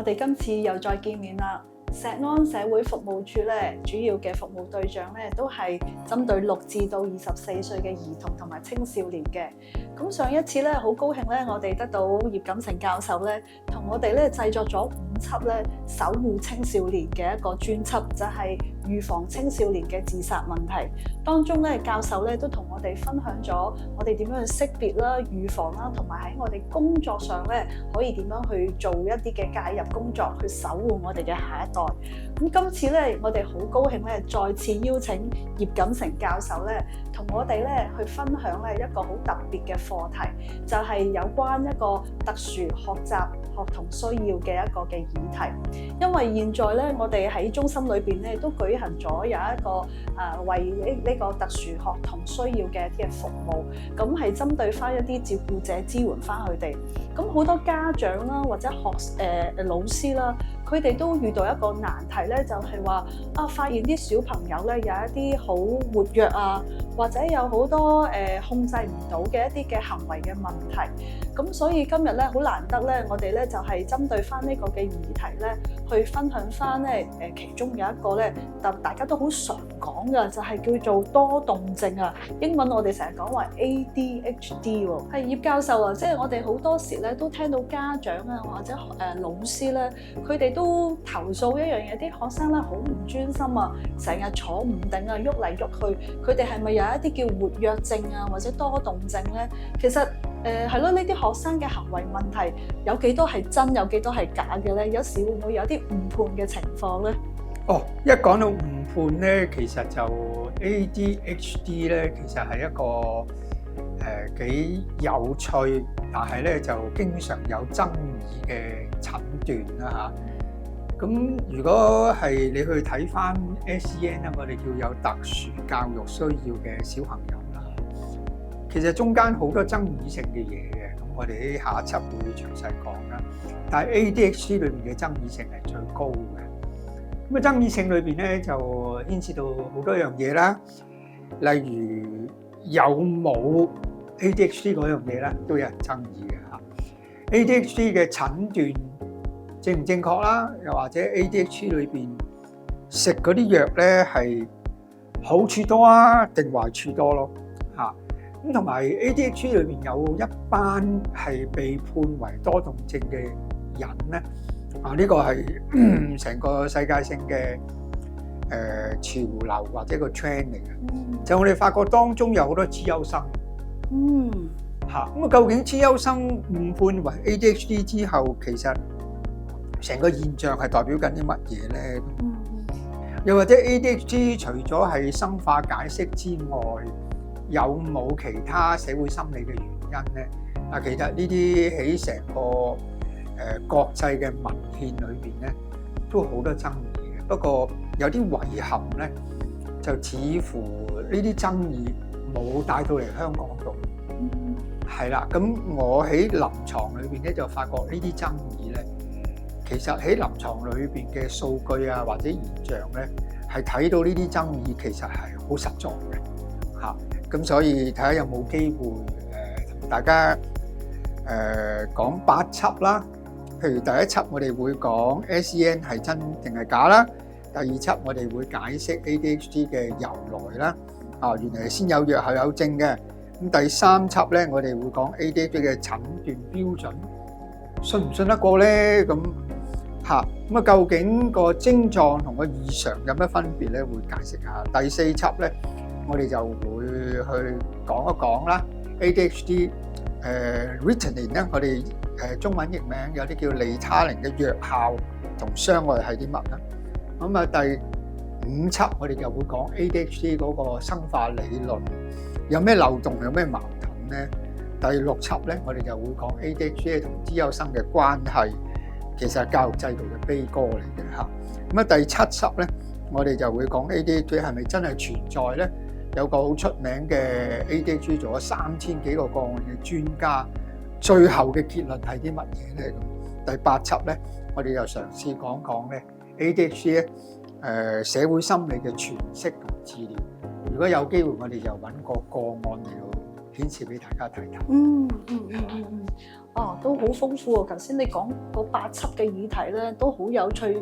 哋今次又再見面啦。石安社會服務處咧，主要嘅服務對象咧都係針對6至到24歲嘅兒童同埋青少年嘅。咁上一次咧，好高興咧，我哋得到葉錦成教授咧，同我哋咧製作咗5輯咧守護青少年嘅一個專輯，就係預防青少年嘅自殺問題。當中咧，教授咧都同我哋分享咗我哋點樣去識別啦、預防啦，同埋喺我哋工作上咧可以點樣去做一啲嘅介入工作，去守護我哋嘅下一代。咁今次咧，我哋好高興咧，再次邀請葉錦成教授咧，同我哋咧去分享咧一個好特別嘅課題，就係有關一個特殊學習學童需要嘅一個嘅議題。因為現在咧，我哋喺中心裏邊咧都舉行咗有一個為呢個特殊學童需要嘅一啲嘅服務，咁係針對翻一啲照顧者支援翻佢哋。咁好多家長啦，或者老師啦，佢哋都遇到一個難題咧，就係話發現啲小朋友咧有一啲好活躍啊，或者有好多控制唔到嘅一啲嘅行為嘅問題。咁所以今日咧好難得咧，我哋咧就係針對翻呢個嘅議題咧，去分享翻咧其中有一個咧，大家都好常講嘅，就係叫做多動症啊。英文我哋成日講話 ADHD 喎。係葉教授啊，即係我哋好多時咧都聽到家長啊或者老師咧，佢哋都投訴一樣嘢，啲學生咧好唔專心啊，成日坐唔定啊，喐嚟喐去。佢哋係咪有一啲叫活躍症啊，或者多動症咧？其實係咯，呢啲學生嘅行為問題有幾多係真，有幾多係假嘅咧？有時會唔會有啲誤判嘅情況咧？一講到誤判咧，其實就 ADHD 咧，其實係一個幾有趣，但係咧就經常有爭議嘅診斷啦嚇。咁如果係你去睇翻 SEN 咧，我哋叫有特殊教育需要嘅小朋友啦，其實中間好多爭議性嘅嘢嘅，咁我哋喺下一輯會詳細講啦。但係 ADHD 裏面嘅爭議性係最高嘅。咁啊，爭議性裏邊咧就牽涉到好多樣嘢啦，例如有冇 ADHD 嗰樣嘢咧，都有人爭議嘅嚇。ADHD 嘅診斷正唔正確啦？又或者 ADHD 裏邊食嗰啲藥咧係好處多啊，定壞處多咯嚇？咁同埋 ADHD 裏邊有一班係被判為多動症嘅人咧。呢個係成個世界性嘅潮流或者個 trend 嚟嘅。就我哋發覺當中有好多資優生。咁究竟資優生誤判為 ADHD 之後，其實成個現象係代表緊啲乜嘢咧？又或者 ADHD 除咗係生化解釋之外，有冇其他社會心理嘅原因咧？其實呢啲喺成個國際嘅文獻裏邊咧，都好多爭議嘅。不過有啲遺憾咧，就似乎呢啲爭議冇帶到嚟香港度。係啦，咁我喺臨床裏邊咧就發覺呢啲爭議咧，其實喺臨床裏邊嘅數據啊或者現象咧，係睇到呢啲爭議其實係好實在嘅嚇。咁所以睇下有冇機會同大家講8輯啦。譬如第一輯我哋會講 SEN 係真定係假啦，第二輯我哋會解釋 ADHD 嘅由來啦。原來係先有藥後有症嘅。咁第三輯咧，我哋會講 ADHD 嘅診斷標準，信唔信得過咧？咁究竟個症狀同個異常有咩分別咧？會解釋下。第四輯咧，我哋就會去講一講啦。ADHD Ritalin 咧，我哋中文譯名有啲叫利他靈嘅藥效同傷害係啲乜咧？咁啊，第五輯我哋就會講 ADHD 嗰個生化理論有咩漏洞，有咩矛盾咧？第六輯咧，我哋就會講 ADHD 同資優生嘅關係，其實係教育制度嘅悲歌嚟嘅嚇。咁啊，第七輯咧，我哋就會講 ADHD 係咪真係存在咧？有個好出名嘅 ADHD 做咗3000幾個個案嘅專家，最後嘅結論係啲乜嘢咧？咁第八輯咧，我哋又嘗試講講咧 ADHD 咧社會心理嘅詮釋同治療。如果有機會，我哋就揾個個案嚟到顯示俾大家睇睇。都好豐富喎！頭先你講嗰8輯嘅議題咧，都好有趣。尤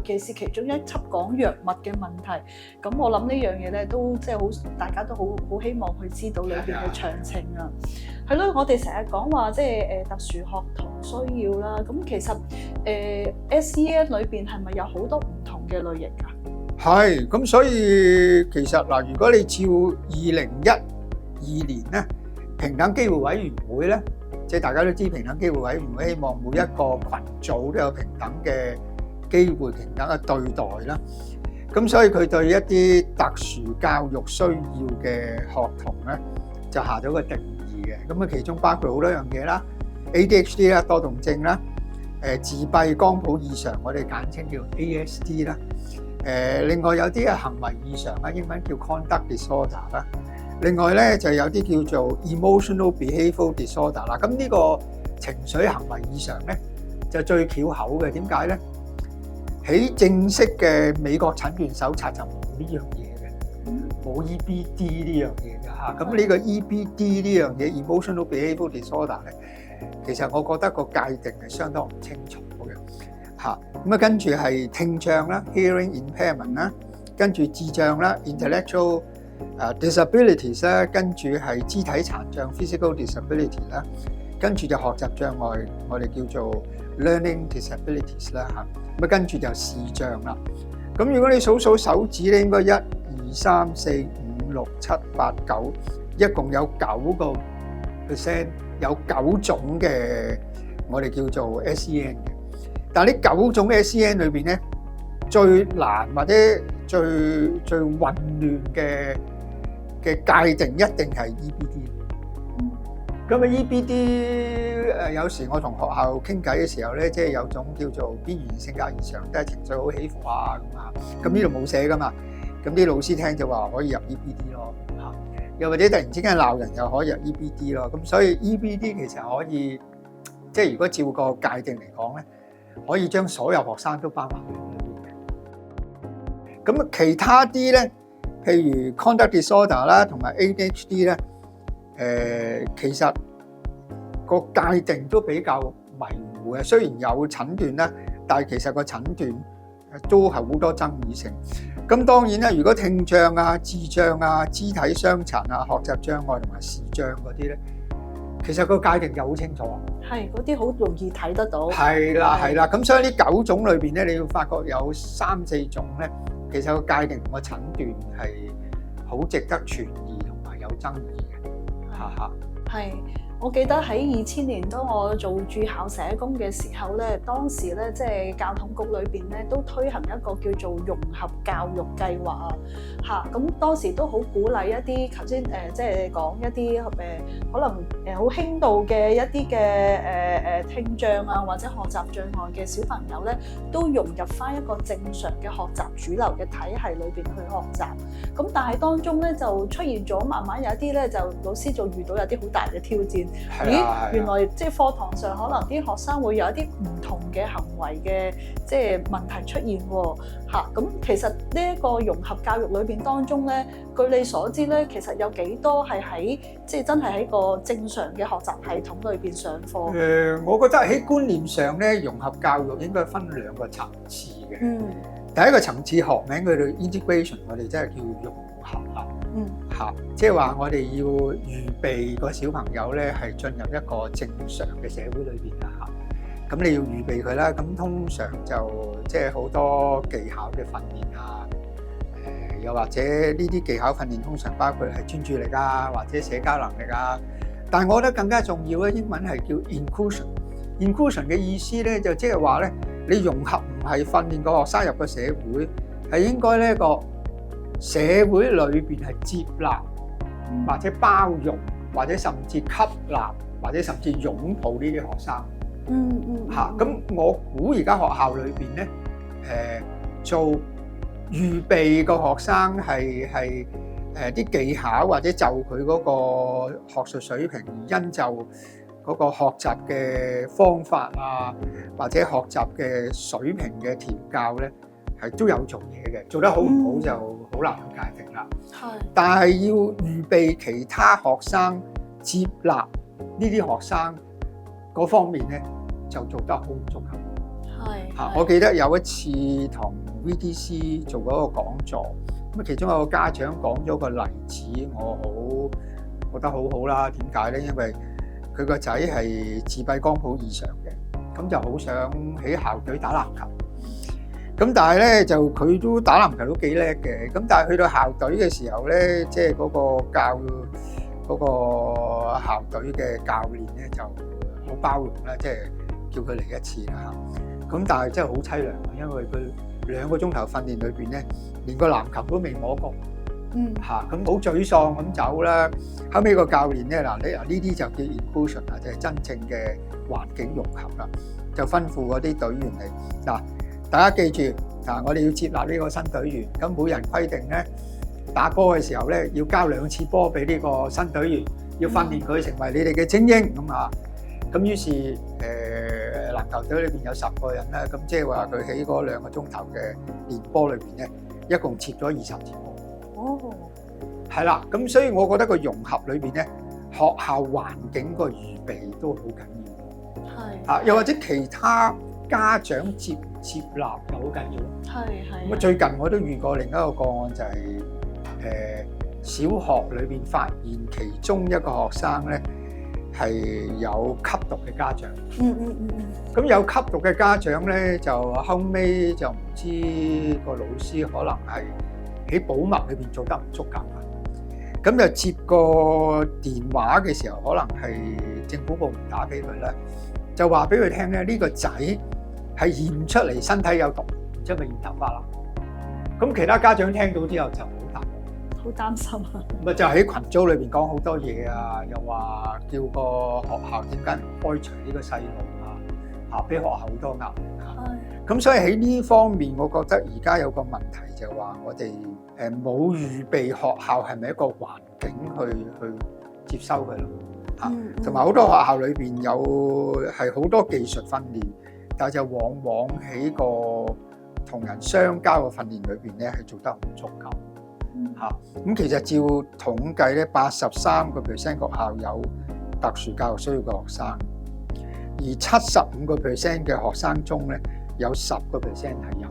其是其中一輯講藥物嘅問題，咁我諗呢樣嘢咧都即係好，大家都好希望去知道裏邊嘅詳情啊。係咯，我哋成日講話即係特殊學童需要啦。咁其實SEN 裏邊係咪有好多唔同嘅類型㗎？係，咁所以其實嗱，如果你照2012年咧平等機會委員會咧。即係大家都知平等機會委員會希望每一個群組都有平等嘅機會、平等嘅對待啦。咁所以佢對一啲特殊教育需要嘅學童咧，就下咗個定義嘅。咁啊，其中包括好多樣嘢啦 ，ADHD 啦、多動症啦、自閉光譜異常，我哋簡稱叫 ASD 啦。另外有啲係行為異常啦，英文叫 conduct disorder 啦。另外咧就有啲叫做 emotional behavioral disorder 啦，咁呢個情緒行為異常咧就最翹口嘅。點解咧？喺正式嘅美國診斷手冊就冇呢樣嘢嘅，冇 EBD 呢樣嘢嘅嚇。咁呢個 EBD 呢樣嘢 emotional behavioral disorder 咧，其實我覺得個界定係相當唔清楚嘅嚇。咁啊跟住係聽障啦 ，hearing impairment 啦，跟住智障啦 ，intellectual disabilities 啦，跟住係肢體殘障 physical disability 啦，跟住就學習障礙，我哋叫做 learning disabilities 啦嚇。咁啊跟住就視障啦。咁如果你數數手指咧，應該1、2、3、4、5、6、7、8、9，一共有9%，有9種嘅我哋叫做 SEN 嘅。但係呢9種 SEN 裏邊咧，最難或者最混亂嘅界定一定係 EBD。咁啊 EBD 有時我同學校傾偈嘅時候咧，即係有種叫做邊緣性格異常，即係情緒好起伏啊咁啊。咁呢度冇寫噶嘛，咁啲老師聽就話可以入 EBD 咯嚇。又或者突然之間鬧人又可以入 EBD 咯。咁所以 EBD 其實可以即係如果照個界定嚟講咧，可以將所有學生都包埋喺裏邊嘅。咁其他啲咧，譬如 conduct disorder 啦，同埋 ADHD 咧，其實個界定都比較模糊嘅。雖然有診斷啦，但係其實個診斷都係好多爭議性。咁當然啦，如果聽障啊、智障啊、肢體傷殘啊、學習障礙同埋視障嗰啲咧，其實個界定就好清楚。係嗰啲好容易睇得到。係啦，係啦。咁所以呢9種裏邊咧，你要發覺有3、4種咧，其實個界定同個診斷係好值得存疑同埋有爭議嘅。哈哈。係。我記得喺2000年當我做駐校社工嘅時候咧，當時咧即係教統局裏邊咧都推行一個叫做融合教育計劃啊，嚇咁當時都好鼓勵一啲頭先即係講一啲可能好輕度嘅一啲嘅聽障啊或者學習障礙嘅小朋友咧，都融入翻一個正常嘅學習主流嘅體系裏邊去學習。咁但係當中咧就出現咗慢慢有一啲咧就老師就遇到有啲好大嘅挑戰。咦，原來即係課堂上可能啲學生會有一啲唔同嘅行為嘅即係問題出現喎嚇。咁其實呢一個融合教育裏邊當中咧，據你所知咧，其實有幾多係喺即係真係喺個正常嘅學習系統裏邊上課？我覺得喺觀念上咧，融合教育應該分2個層次嘅。第一個層次學名叫做 integration， 我哋真係叫融合啦。嚇，即係話我哋要預備個小朋友咧係進入一個正常嘅社會裏邊啦嚇。咁你要預備佢啦，咁通常就即係好多技巧嘅訓練啊，又或者呢啲技巧訓練通常包括係專注力啊，或者社交能力啊。但係我覺得更加重要咧，英文係叫 inclusion。inclusion 嘅意思咧就即係話咧，你融合唔係訓練個學生入個社會，係應該呢個社會裏邊係接納或者包容或者甚至吸納或者甚至擁抱呢啲學生。嚇，咁我估而家學校裏邊咧，做預備個學生係啲技巧或者就佢嗰個學術水平，因就嗰個學習嘅方法啊，或者學習嘅水平嘅調教咧，係都有做嘢嘅。做得好唔好就好難去界定啦。係，但係要預備其他學生接納呢啲學生嗰方面咧，就做得好唔足夠。我記得有一次同 VDC 做嗰個講座，咁其中有個家長講咗個例子，我覺得好好啦。點解咧？因為佢個仔係自閉光譜異常嘅，咁就好想喺校隊打籃球。咁但係咧就佢都打籃球都幾叻嘅，咁但係去到校隊嘅時候咧，即係嗰個校隊嘅教練咧就好包容啦，即係叫佢嚟一次啦嚇。咁但係真係好凄涼啊，因為佢2個鐘頭訓練裏邊咧，連個籃球都未摸過，嚇咁好沮喪咁走啦。後尾個教練咧呢啲就叫 inclusion 啊，即係真正嘅環境融合啦，就吩咐嗰啲隊員嚟嗱。大家記住我哋要接納呢個新隊員。咁每人規定咧，打波嘅時候咧，要交2次波俾呢個新隊員，要訓練佢成為你哋嘅精英咁啊。咁於是籃球隊裏邊有10個人啦，咁即係話佢喺嗰2個鐘頭嘅練波裏邊咧，一共切咗20次波。係啦，咁所以我覺得個融合裏邊咧，學校環境個預備都好緊要。又或者其他家長接唔接納就好緊要。咁最近我都遇過另一個個案，就係小學裏邊發現其中一個學生咧係有吸毒嘅家長。咁有吸毒嘅家長咧，就後尾就唔知個老師可能係喺保密裏邊做得唔足夠啦。咁就接個電話嘅時候，可能係政府部門打俾佢咧，就話俾佢聽咧，呢個仔係驗出嚟身體有毒，然之後咪染頭髮啦。咁其他家長聽到之後就好擔心啊！咪就喺群組裏邊講好多嘢啊，又話叫個學校點解唔開除呢個細路啊？俾學校好多壓力啊！咁所以喺呢方面，我覺得而家有個問題就係話，我哋冇預備學校係咪一個環境去接收佢咯？同埋好多學校裏邊有係好多技術訓練，但係就往往喺個同人相交嘅訓練裏邊咧，係做得唔足夠。咁其實照統計咧，83% 學校有特殊教育需要嘅學生，而75% 嘅學生中咧，有10% 係有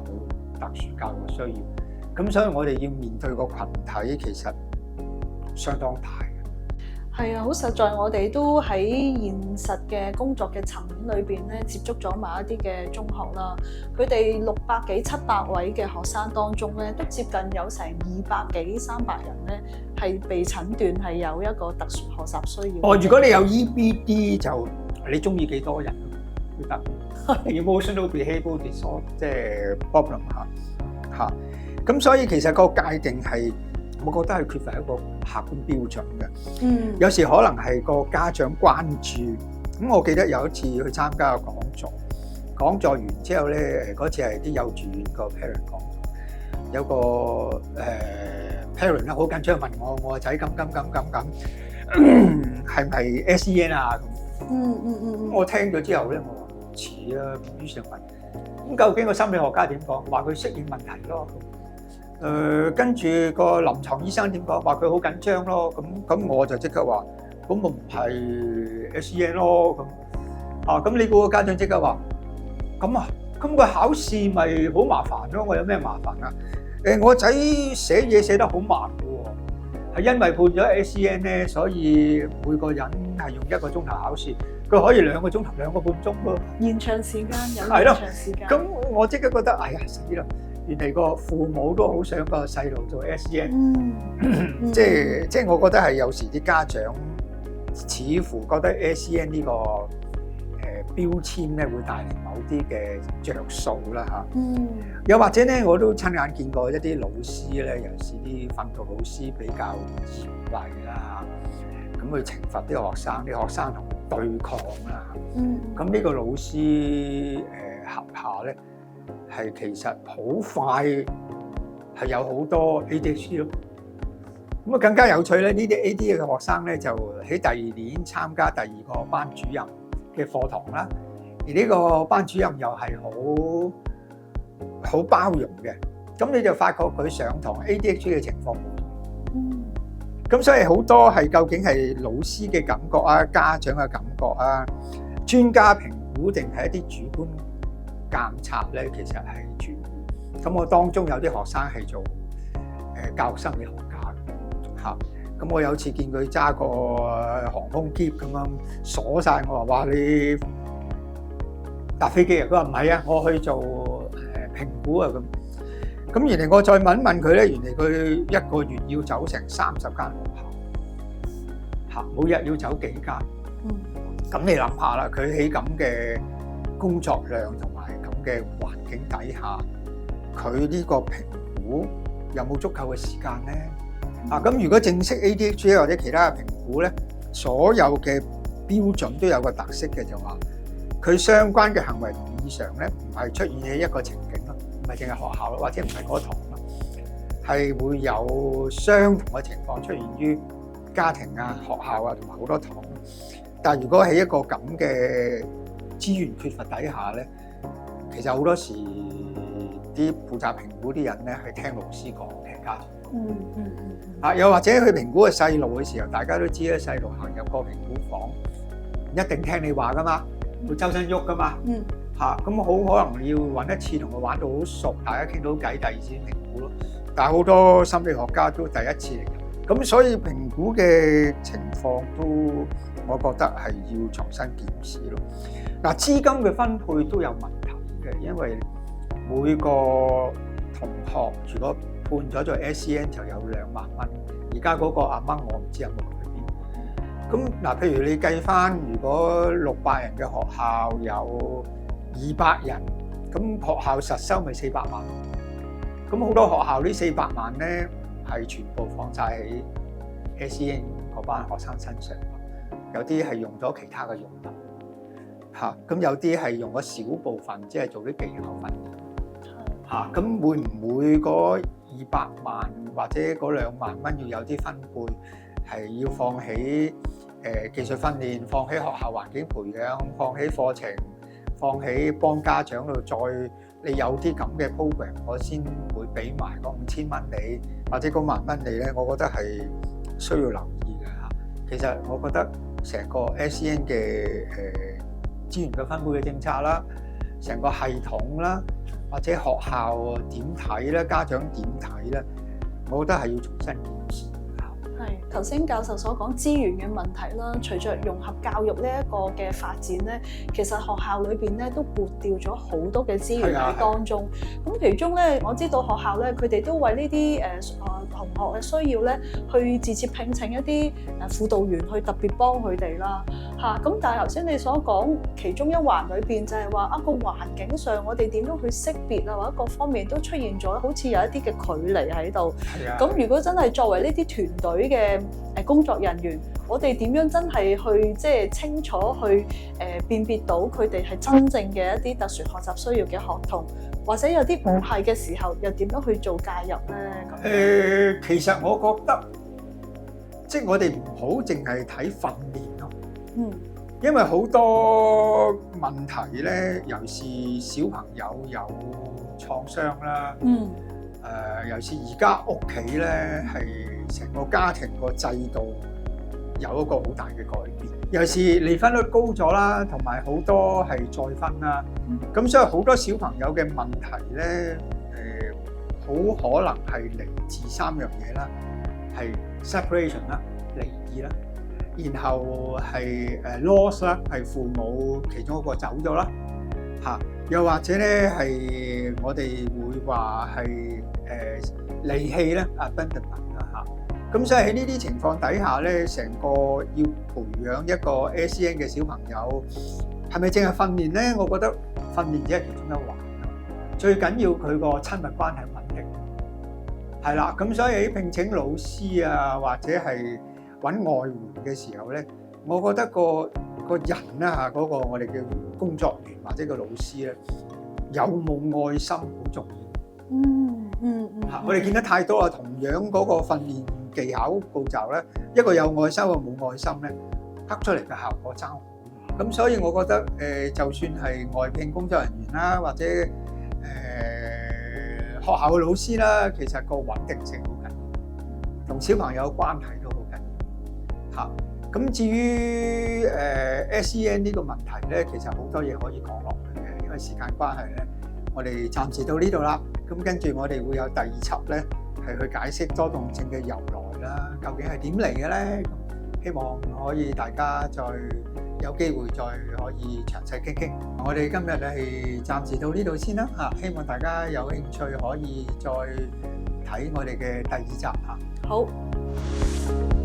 特殊教育需要。咁所以我哋要面對個群體其實相當大。係啊，好實在，我哋都喺現實嘅工作嘅層面裏邊咧，接觸咗某一啲嘅中學啦。佢哋600幾700位嘅學生當中咧，都接近有成200幾300人咧，係被診斷係有一個特殊學習需要。如果你有 EBD 就你中意幾多人都得。Emotional behavioral disorder 即係 problem 嚇。咁所以其實個界定係，我覺得係缺乏一個客觀標準嘅。有時可能係個家長關注。咁我記得有一次去參加個講座完之後咧，嗰次係啲幼稚園個 parent 講，有個parent 咧好緊張問我個仔咁係咪 SEN 啊？我聽咗之後咧，我話唔似啊，於是問咁究竟個心理學家點講？話佢適應問題咯。跟住個臨床醫生點講？話佢好緊張咯。咁我就即刻話：咁我唔係 SEN 咯。咁你個家長即刻話：咁個考試咪好麻煩咯？我有咩麻煩啊？我仔寫嘢寫得好慢嘅喎，係因為判咗 SEN 咧，所以每個人係用1個鐘頭考試，佢可以2個鐘頭2個半鐘咯。延長時間有延長時間。咁我即刻覺得，哎呀死啦！原來個父母都好想個細路做 SEN，即係我覺得係有時啲家長似乎覺得 SEN 呢個標籤咧會帶嚟某啲嘅着數啦嚇。又或者咧，我都親眼見過一啲老師咧，尤其是啲訓導老師比較嚴厲啦嚇，咁去懲罰啲學生，啲學生同佢對抗啦。咁呢個老師轄下咧，係其實好快係有好多 ADHD 咯。咁啊更加有趣咧，呢啲 ADHD 嘅學生咧就喺第2年參加第2個班主任嘅課堂啦。而呢個班主任又係好包容嘅。咁你就發覺佢上堂 ADHD 嘅情況冇同。咁所以好多係究竟係老師嘅感覺啊、家長嘅感覺啊、專家評估定係一啲主觀監察咧，其實係主。咁我當中有啲學生係做教育心理學家嚇。咁我有次見佢揸個航空喼咁樣鎖晒，我話：你搭飛機啊？佢話唔係啊，我去做評估啊咁。咁原來我再問一問佢咧，原來佢一個月要走成30間學校，嚇，每日要走幾間。咁你諗下啦，佢喺咁嘅工作量同埋咁嘅環境底下，佢呢個評估有冇足夠嘅時間咧？咁如果正式 ADHD 或者其他嘅評估咧，所有嘅標準都有個特色嘅，就話佢相關嘅行為同異常咧，唔係出現喺一個情景咯，唔係淨係學校咯，或者唔係嗰堂咯，係會有相同嘅情況出現於家庭啊、學校啊同埋好多堂。但係如果喺一個咁嘅資源缺乏底下咧，其實好多時啲負責評估啲人咧係聽老師講嘅家長。又或者去評估個細路嘅時候，大家都知咧，細路行入個評估房，唔一定聽你話噶嘛，會周身喐噶嘛。咁好可能要揾一次同佢玩到好熟，大家傾到偈，第二次評估咯。但係好多心理學家都第一次嚟，咁所以評估嘅情況都，我覺得係要重新檢視咯。嗱，資金嘅分配都有問題嘅，因為每個同學如果判咗做 SEN 就有2萬蚊，而家嗰個amount我唔知有冇改變。咁嗱，譬如你計翻，如果600人嘅學校有200人，咁學校實收咪400萬。咁好多學校呢400萬咧係全部放晒喺 SEN 嗰班學生身上，有啲係用咗其他嘅用品，咁有啲係用咗少部分，即係做啲技巧訓練。咁會唔會嗰200萬或者嗰2萬蚊要有啲分配，係要放喺技術訓練，放喺學校環境培養，放喺課程，放喺幫家長度，再你有啲咁嘅 program，我先會俾埋嗰5000蚊你，或者嗰1萬蚊你咧，我覺得係需要留意嘅嚇。其實我覺得成個 SEN 嘅資源嘅分配嘅政策啦，成個系統啦，或者學校點睇咧，家長點睇咧，我覺得係要重新檢視。係頭先教授所講資源嘅問題啦，隨着融合教育呢一個嘅發展咧，其實學校裏邊咧都撥掉咗好多嘅資源喺當中。咁其中咧，我知道學校咧，佢哋都為呢啲同學嘅需要咧，去自設聘請一啲輔導員去特別幫佢哋啦。咁但係頭先你所講其中一環裏邊就係話個環境上，我哋點樣去識別啊，或者各方面都出現咗好似有一啲嘅距離喺度。咁如果真係作為呢啲團隊嘅工作人員，我哋點樣真係去即係清楚去辨別到佢哋係真正嘅一啲特殊學習需要嘅學童，或者有啲唔係嘅時候，又點樣去做介入咧？其實我覺得即係我哋唔好淨係睇訓練咯。因為好多問題咧，尤其是小朋友有創傷啦。尤其是而家屋企咧，係成個家庭個制度有一個好大嘅改變。尤其是離婚率高咗啦，同埋好多係再婚啦。咁所以好多小朋友嘅問題咧，好可能係嚟自3樣嘢啦，係 separation 啦，離異啦。然後係loss 啦，係父母其中一個走咗啦，又或者咧係我哋會話係離棄咧，abandonment 啦嚇。咁所以喺呢啲情況底下咧，成個要培養一個 SEN 嘅小朋友，係咪淨係訓練咧？我覺得訓練只係其中一環，最緊要佢個親密關係穩定，係啦。咁所以喺聘請老師啊，或者係揾外援嘅時候咧，我覺得個人啦嚇，嗰個我哋叫工作員或者個老師咧，有冇愛心好重要。我哋見得太多啊，同樣嗰個訓練技巧步驟咧，一個有愛心，一個冇愛心咧，得出嚟嘅效果爭好遠。咁所以我覺得就算係外聘工作人員啦，或者學校嘅老師啦，其實個穩定性好緊要，同小朋友關係都好緊嚇。咁至於SEN 呢個問題咧，其實好多嘢可以講落去嘅，因為時間關係咧，我哋暫時到呢度啦。咁跟住我哋會有第二輯咧，係去解釋多動症嘅由來啦，究竟係點嚟嘅咧？希望可以大家再有機會再可以詳細傾傾。我哋今日係暫時到呢度先啦嚇，希望大家有興趣可以再睇我哋嘅第二集嚇。好。